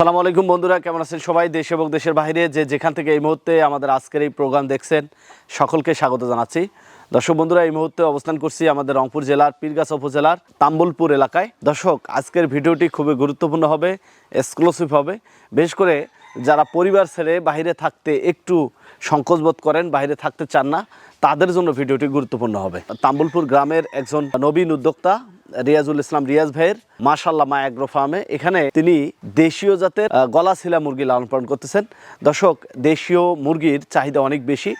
আসসালামু আলাইকুম বন্ধুরা, কেমন আছেন সবাই? দেশ এবং দেশের বাইরে যে যেখান থেকে এই মুহূর্তে আমাদের আজকের এই প্রোগ্রাম দেখছেন সকলকে স্বাগত জানাচ্ছি। দর্শক বন্ধুরা, এই মুহূর্তে অবস্থান করছি আমাদের রংপুর জেলার পীরগাছা উপজেলার তাম্বুলপুর এলাকায়। দর্শক, আজকের ভিডিওটি খুবই গুরুত্বপূর্ণ হবে, এক্সক্লুসিভ হবে। বিশেষ করে যারা পরিবার ছেড়ে বাইরে থাকতে একটু সংকোচবোধ করেন, বাইরে থাকতে চান না, তাদের জন্য ভিডিওটি গুরুত্বপূর্ণ হবে। তাম্বুলপুর গ্রামের একজন নবীন উদ্যোক্তা রিয়াজুল ইসলাম রিয়াজ ভাইয়ের মাশাআল্লাহ মা অ্যাগ্রো ফার্মে এখানে তিনি দেশীয় জাতের গলাশিলা মুরগি লালন পালন করতেছেন। দর্শক, দেশীয় মুরগির চাহিদা অনেক বেশি,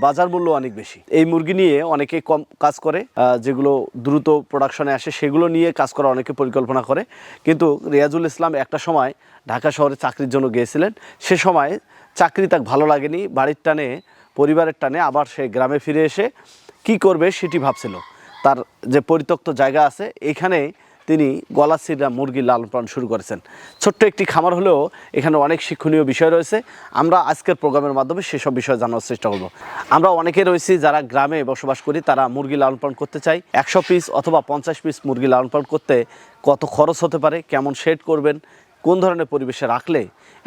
বাজার মূল্য অনেক বেশি। এই মুরগি নিয়ে অনেকে কম কাজ করে, যেগুলো দ্রুত প্রোডাকশনে আসে সেগুলো নিয়ে কাজ করা অনেকে পরিকল্পনা করে। কিন্তু রিয়াজুল ইসলাম একটা সময় ঢাকা শহরে চাকরির জন্য গিয়েছিলেন। সে সময় চাকরি তাকে ভালো লাগেনি, বাড়ির টানে পরিবারের টানে আবার সে গ্রামে ফিরে এসে কি করবে সেটি ভাবছিল। তার যে পরিত্যক্ত জায়গা আছে এখানে তিনি গলাশিলা মুরগি লালন পালন শুরু করেছেন। ছোট্ট একটি খামার হলেও এখানে অনেক শিক্ষণীয় বিষয় রয়েছে। আমরা আজকের প্রোগ্রামের মাধ্যমে সেসব বিষয় জানার চেষ্টা করব। আমরা অনেকে রয়েছি যারা গ্রামে বসবাস করি, তারা মুরগি লালন পালন করতে চাই। 100 পিস অথবা 50 পিস মুরগি লালন পালন করতে কত খরচ হতে পারে, কেমন শেড করবেন, কোন ধরনের পরিবেশে রাখলে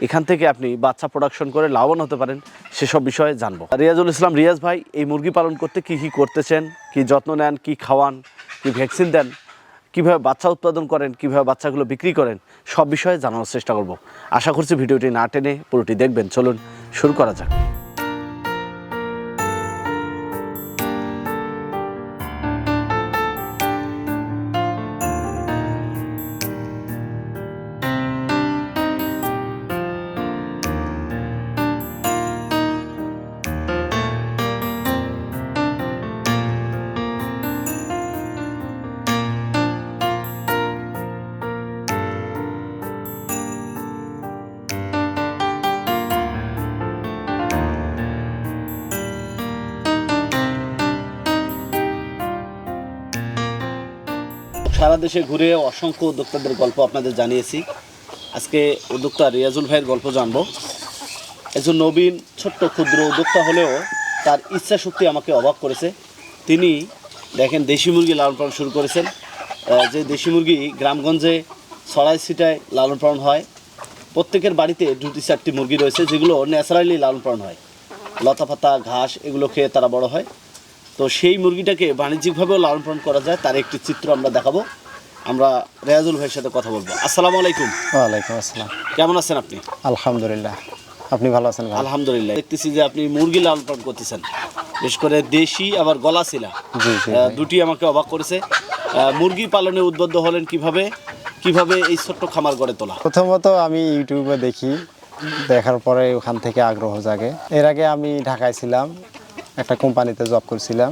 এখান থেকে আপনি বাচ্চা প্রোডাকশন করে লাভবান হতে পারেন, সেসব বিষয়ে জানবো। রিয়াজুল ইসলাম রিয়াজ ভাই এই মুরগি পালন করতে কী কী করতেছেন, কী যত্ন নেন, কী খাওয়ান, কী ভ্যাকসিন দেন, কীভাবে বাচ্চা উৎপাদন করেন, কীভাবে বাচ্চাগুলো বিক্রি করেন, সব বিষয়ে জানানোর চেষ্টা করব। আশা করছি ভিডিওটি না টেনে পুরোটি দেখবেন। চলুন শুরু করা যাক। সারা দেশে ঘুরে অসংখ্য উদ্যোক্তাদের গল্প আপনাদের জানিয়েছি। আজকে উদ্যোক্তা রিয়াজুল ভাইয়ের গল্প জানবো। একজন নবীন ছোট্ট ক্ষুদ্র উদ্যোক্তা হলেও তার ইচ্ছা শক্তি আমাকে অবাক করেছে। তিনি দেখেন দেশি মুরগি লালন পালন শুরু করেছেন। যে দেশি মুরগি গ্রামগঞ্জে ছড়াই ছিটায় লালন পালন হয়। প্রত্যেকের বাড়িতে 2-4টি মুরগি রয়েছে যেগুলো ন্যাচারালি লালন পালন হয়। লতা পাতা ঘাস এগুলো খেয়ে তারা বড় হয়। তো সেই মুরগিটাকে বাণিজ্যিকভাবেও লালন পালন করা যায়, তার একটি চিত্র আমরা দেখাবো। আমরা রিয়াজুল ভাইয়ের সাথে কথা বলবো। আসসালামু আলাইকুম। ওয়ালাইকুম আসসালাম। কেমন আছেন আপনি? আলহামদুলিল্লাহ, আপনি ভালো আছেন? আলহামদুলিল্লাহ। দেখতেছি যে আপনি মুরগি লালন পালন করতেছেন, বিশেষ করে দেশি আবার গলাশিলা, দুটি আমাকে অবাক করেছে। মুরগি পালনে উদ্বুদ্ধ হলেন কিভাবে, কিভাবে এই ছোট্ট খামার গড়ে তোলা? প্রথমত আমি ইউটিউবে দেখি, দেখার পরে ওখান থেকে আগ্রহ জাগে। এর আগে আমি ঢাকায় ছিলাম, একটা কোম্পানিতে জব করছিলাম।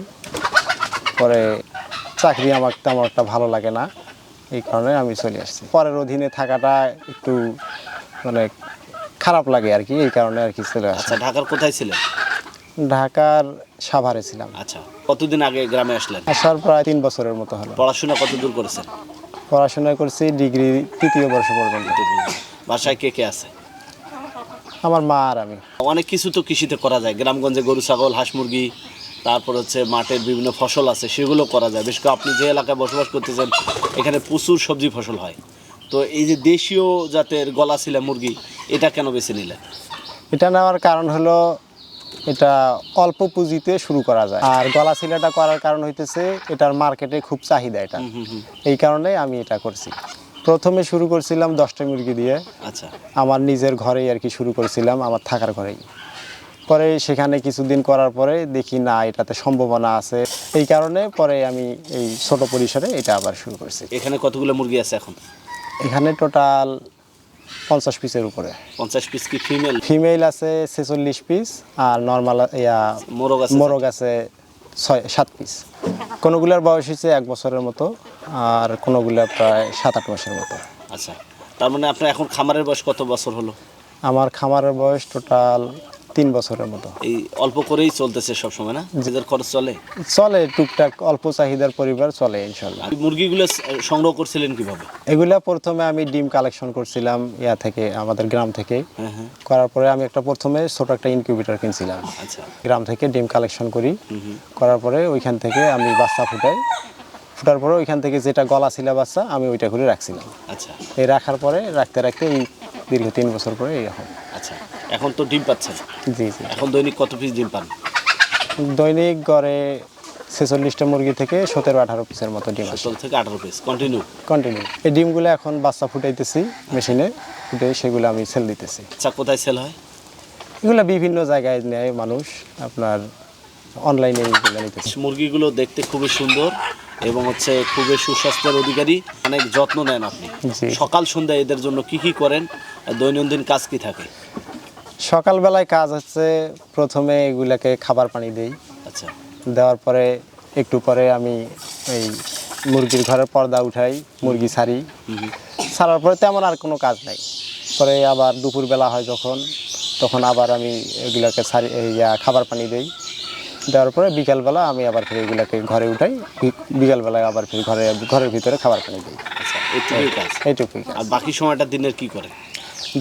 পরে চাকরি আমার তেমন একটা ভালো লাগে না, এই কারণে আমি চলে আসছি। পরের অধীনে থাকাটা একটু মানে খারাপ লাগে আর কি, এই কারণে আর কি চলে আসছি। আচ্ছা, ঢাকার কোথায় ছিলেন? ঢাকার সাভারে ছিলাম। আচ্ছা, কতদিন আগে গ্রামে আসলেন? আসার প্রায় 3 বছরের মতো হলো। পড়াশোনা কত দূর করেছেন? পড়াশোনা করছি ডিগ্রি 3য় বর্ষ পর্যন্ত। বাসায় কে কে আছে? আমার মা আর আমি। অনেক কিছু তো কৃষিতে করা যায়, গ্রামগঞ্জে গরু ছাগল হাঁস মুরগি, তারপর হচ্ছে মাঠের বিভিন্ন ফসল আছে, সেগুলো করা যায়। বিশেষ করে আপনি যে এলাকায় বসবাস করতেছেন এখানে প্রচুর সবজি ফসল হয়। তো এই যে দেশীয় জাতের গলাশিলা মুরগি, এটা কেন বেছে নিলেন? এটা নেওয়ার কারণ হলো এটা অল্প পুঁজিতে শুরু করা যায়, আর গলাশিলাটা করার কারণ হইতেছে এটার মার্কেটে খুব চাহিদা এটা, এই কারণে আমি এটা করছি। প্রথমে শুরু করছিলাম 10টা মুরগি দিয়ে। আচ্ছা, আমার নিজের ঘরেই আর কি শুরু করছিলাম, আমার থাকার ঘরেই। পরে সেখানে কিছুদিন করার পরে দেখি না এটাতে সম্ভাবনা আছে, এই কারণে পরে আমি এই ছোট পরিসরে এটা আবার শুরু করছি। এখানে কতগুলো মুরগি আছে এখন? এখানে টোটাল 50 পিসের উপরে। 50 পিস কি ফিমেল? ফিমেল আছে 46 পিস, আর নর্মাল মোরগ আছে 7 পিস। কোনোগুলোর বয়স হচ্ছে 1 বছরের মতো, আর কোনোগুলো প্রায় 7-8 মাসের মতো। আচ্ছা, তার মানে আপনার এখন খামারের বয়স কত বছর হলো? আমার খামারের বয়স টোটাল 3 বছরের মতো। এই অল্প করেই চলতেছে সব সময় না? নিজেদের খরচ চলে? চলে টুকটাক, অল্প চাহিদার পরিবার চলে ইনশাল্লাহ। মুরগিগুলো সংগ্রহ করছিলেন কিভাবে? এগুলা প্রথমে আমি ডিম কালেকশন করছিলাম থেকে, আমাদের গ্রাম থেকে। করার পরে আমি প্রথমে ছোট একটা ইনকিউবেটর কিনছিলাম। আচ্ছা, গ্রাম থেকে ডিম কালেকশন করি, করার পরে ওইখান থেকে আমি বাচ্চা ফুটাই। ফোটার পরে ওইখান থেকে যেটা গলাশিলা বাচ্চা আমি ওইটা করে রাখছিলাম। আচ্ছা, এই রাখার পরে রাখতে রাখতে এই দীর্ঘ 3 বছর পরে এখন। আচ্ছা, এখন তো ডিম পাচ্ছেন, জি জি। এখন দৈনিক কত পিস ডিম পান? দৈনিক গড়ে 46টা মুরগি থেকে 17-18 পিসের মতো ডিম আসে 17 থেকে 18 পিস কন্টিনিউ। কন্টিনিউ। এই ডিমগুলো এখন বাচ্চা ফুটাইতেছি মেশিনে, ফুটে সেগুলো আমি সেল দিতেছি। আচ্ছা, কোথায় সেল হয়? এগুলো বিভিন্ন জায়গায় নেয় মানুষ, আপনার অনলাইনে এগুলো নিতেছে। মুরগিগুলো দেখতে খুবই সুন্দর এবং হচ্ছে খুবই সুস্বাস্থ্যের অধিকারী, অনেক যত্ন নেন আপনি। জি। সকাল সন্ধ্যা এদের জন্য কি কি করেন, দৈনন্দিন কাজ কি থাকে? সকালবেলায় কাজ হচ্ছে প্রথমে এগুলাকে খাবার পানি দেই, আচ্ছা, দেওয়ার পরে একটু পরে আমি এই মুরগির ঘরের পর্দা উঠাই, মুরগি ছাড়ি, ছাড়ার পরে তেমন আর কোনো কাজ নাই। পরে আবার দুপুরবেলা হয় যখন, তখন আবার আমি এগুলাকে ছাড়ি, খাবার পানি দেই, দেওয়ার পরে বিকালবেলা আমি আবার ফিরে এগুলাকে ঘরে উঠাই, বিকালবেলায় আবার ফিরে ঘরের ভিতরে খাবার পানি দিই। আচ্ছা, এইটুকুই কাজ। এইটুকুই কাজ। আর বাকি সময়টা দিনের কি করে?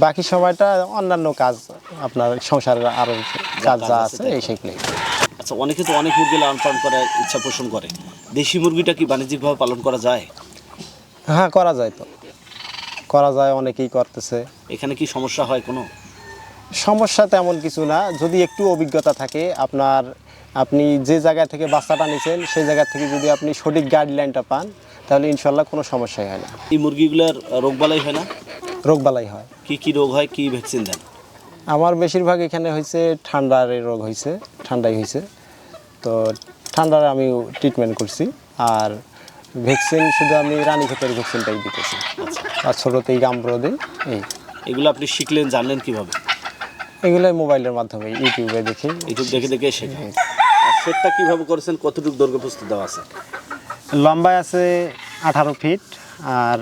বাকি সময়টা অন্যান্য কাজ, আপনার সংসারের আরও কাজ যা আছে এই সেগুলোই। আচ্ছা, অনেকে তো অনেক মুরগি লালন পালন করার ইচ্ছা পোষণ করে, দেশি মুরগিটা কি বাণিজ্যিকভাবে পালন করা যায়? হ্যাঁ, করা যায়, তো করা যায়, অনেকেই করতেছে। এখানে কি সমস্যা হয় কোনো? সমস্যা তেমন কিছু না, যদি একটু অভিজ্ঞতা থাকে আপনার, আপনি যে জায়গা থেকে বাচ্চাটা নিছেন সেই জায়গা থেকে যদি আপনি সঠিক গাইডলাইনটা পান, তাহলে ইনশাল্লাহ কোনো সমস্যাই হয় না। এই মুরগিগুলোর রোগবালাই হয় না? রোগবালাই হয়। কি কি রোগ হয়, কি ভ্যাকসিন দেন? আমার বেশিরভাগ এখানে হয়েছে ঠান্ডার রোগ হয়েছে, ঠান্ডাই হয়েছে, তো ঠান্ডার আমি ট্রিটমেন্ট করছি। আর ভ্যাকসিন শুধু আমি রানীক্ষেতের ভ্যাকসিনটাই দিতেছি, আর ছোটোতেই গাম্বুরো দিই। এই এগুলো আপনি শিখলেন, জানলেন কিভাবে? এগুলোই মোবাইলের মাধ্যমে ইউটিউবে দেখি। ইউটিউব দেখে দেখে শেখেন। আর সেটটা কিভাবে করেছেন, কতটুকু দৈর্ঘ্য প্রস্তুত দেওয়া আছে? লম্বায় আছে 18 ফিট, আর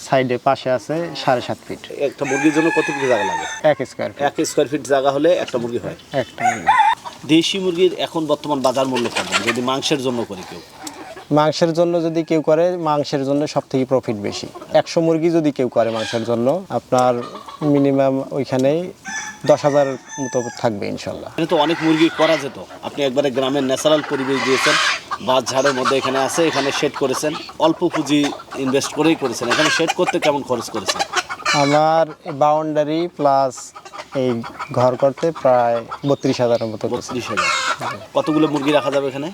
সাইডে পাশে আছে 7.5 ফিট। একটা মুরগির জন্য কতটুকু জায়গা লাগে? 1 স্কোয়ার ফিট 1 স্কোয়ার ফিট জায়গা হলে একটা মুরগি হয়। একটা। দেশি মুরগির এখন বর্তমান বাজার মূল্য কেমন, যদি মাংসের জন্য করি কেউ? মাংসের জন্য যদি কেউ করে, মাংসের জন্য সব থেকে প্রফিট বেশি। 100 মুরগি যদি কেউ করে মাংসের জন্য, আপনার মিনিমাম ওইখানেই 10,000 মতো থাকবে ইনশাল্লাহ। এখানে তো অনেক মুরগি করা যেত, আপনি একবারে গ্রামের ন্যাচারাল পরিবেশ দিয়েছেন, বাঁশ ঝাড়ের মধ্যে এখানে আছে, এখানে শেড করেছেন, অল্প পুঁজি ইনভেস্ট করেই করেছেন। এখানে শেড করতে কেমন খরচ করেছেন? আমার বাউন্ডারি প্লাস এই ঘর করতে প্রায় 32,000-এর মতো গেছে। 32,000। কতগুলো মুরগি রাখা যাবে এখানে?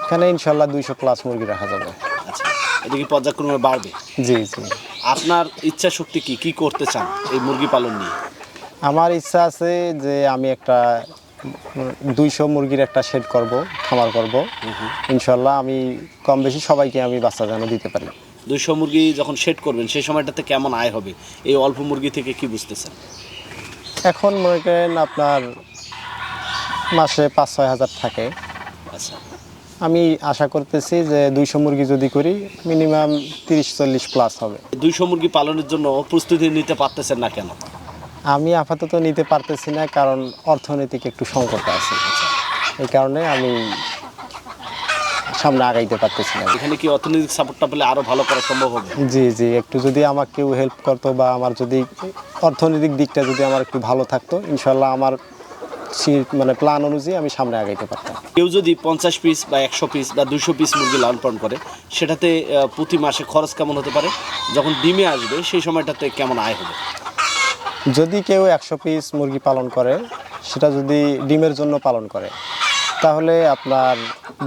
এখানে ইনশাল্লাহ 200 প্লাস মুরগি রাখা যাবে। আচ্ছা, এটা কি পর্যায়ক্রমে বাড়বে? জি জি। আপনার ইচ্ছা শক্তি কি, কি করতে চান এই মুরগি পালন নিয়ে? আমার ইচ্ছা আছে যে আমি একটা 200 মুরগির একটা শেড করব, খামার করব ইনশাল্লাহ। আমি কম বেশি সবাইকে আমি বাচ্চা যেন দিতে পারি। 200 মুরগি যখন শেড করবেন সেই সময়টাতে কেমন আয় হবে, এই অল্প মুরগি থেকে কি বুঝতেছেন? এখন মনে করেন আপনার মাসে 5-6 হাজার থাকে। আচ্ছা, আমি আশা করতেছি যে 200 মুরগি যদি করি মিনিমাম 30-40 প্লাস হবে। 200 মুরগি পালনের জন্য প্রস্তুতি নিতে পারতেছেন না কেন? আমি আপাতত নিতে পারতেছি না, কারণ অর্থনৈতিক একটু সংকট আছে, এই কারণে আমি সামনে আগাইতে পারতেছি না। এখানে কি অর্থনৈতিক সাপোর্টটা পেলে আরো ভালো করা সম্ভব হবে? জি জি, একটু যদি আমাকে কেউ হেল্প করতো বা আমার যদি অর্থনৈতিক দিকটা যদি আমার একটু ভালো থাকতো, ইনশাল্লাহ আমার মানে প্ল্যান অনুযায়ী আমি সামনে আগাইতে পারতাম। কেউ যদি 50 পিস বা 100 পিস বা 200 পিস মুরগি লালন পালন করে, সেটাতে প্রতি মাসে খরচ কেমন হতে পারে? যখন ডিমে আসবে সেই সময়টাতে কেমন আয় হবে? যদি কেউ 100 পিস মুরগি পালন করে, সেটা যদি ডিমের জন্য পালন করে, তাহলে আপনার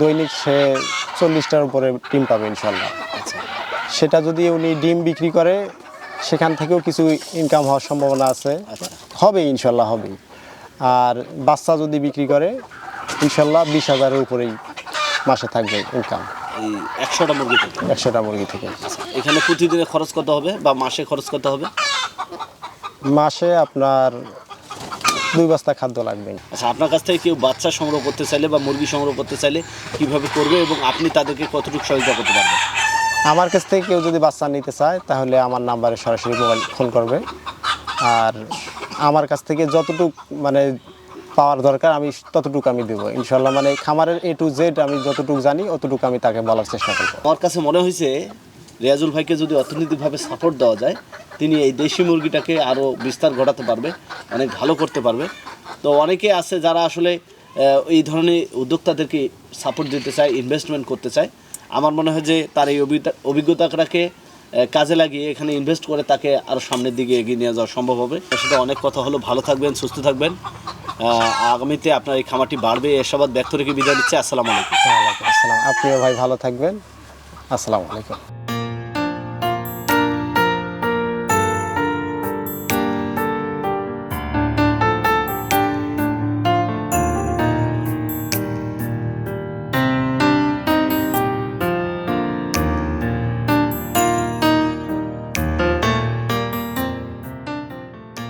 দৈনিক সে 40টার উপরে ডিম পাবে ইনশাল্লাহ। আচ্ছা, সেটা যদি উনি ডিম বিক্রি করে, সেখান থেকেও কিছু ইনকাম হওয়ার সম্ভাবনা আছে, আচ্ছা। হবে ইনশাল্লাহ হবেই। আর বাচ্চা যদি বিক্রি করে, ইনশাল্লাহ 20,000-এর উপরেই মাসে থাকবে ইনকাম। এই 100টা মুরগি থেকে? 100টা মুরগি থেকে। এখানে প্রতিদিনে খরচ কত হবে বা মাসে খরচ কত হবে? মাসে আপনার 2 বস্তা খাদ্য লাগবে। আচ্ছা, আপনার কাছ থেকে কেউ বাচ্চা সংগ্রহ করতে চাইলে বা মুরগি সংগ্রহ করতে চাইলে কিভাবে করবে এবং আপনি তাদেরকে কতটুকু সহযোগিতা করতে পারবেন? আমার কাছ থেকে কেউ যদি বাচ্চা নিতে চায়, তাহলে আমার নাম্বারে সরাসরি মোবাইল ফোন করবে। আর আমার কাছ থেকে যতটুকু মানে পাওয়ার দরকার আমি ততটুকু আমি দেবো ইনশাল্লাহ। মানে খামারের A to Z আমি যতটুকু জানি অতটুকু আমি তাকে বলার চেষ্টা করবো। আমার কাছে মনে হয়েছে রিয়াজুল ভাইকে যদি অর্থনৈতিকভাবে সাপোর্ট দেওয়া যায়, তিনি এই দেশি মুরগিটাকে আরও বিস্তার ঘটাতে পারবে, অনেক ভালো করতে পারবে। তো অনেকে আছে যারা আসলে এই ধরনের উদ্যোক্তাদেরকে সাপোর্ট দিতে চায়, ইনভেস্টমেন্ট করতে চায়। আমার মনে হয় যে তার এই অভিজ্ঞতাটাকে কাজে লাগিয়ে এখানে ইনভেস্ট করে তাকে আরও সামনের দিকে এগিয়ে নিয়ে যাওয়া সম্ভব হবে। তার সাথে অনেক কথা হলো, ভালো থাকবেন, সুস্থ থাকবেন। আগামীতে আপনার এই খামারটি বাড়বে এই আশাবাদ ব্যক্ত রেখে বিদায় নিচ্ছি। আসসালামু আলাইকুম। ওয়ালাইকুম আসসালাম। আপনিও ভাই ভালো থাকবেন। আসসালামু আলাইকুম।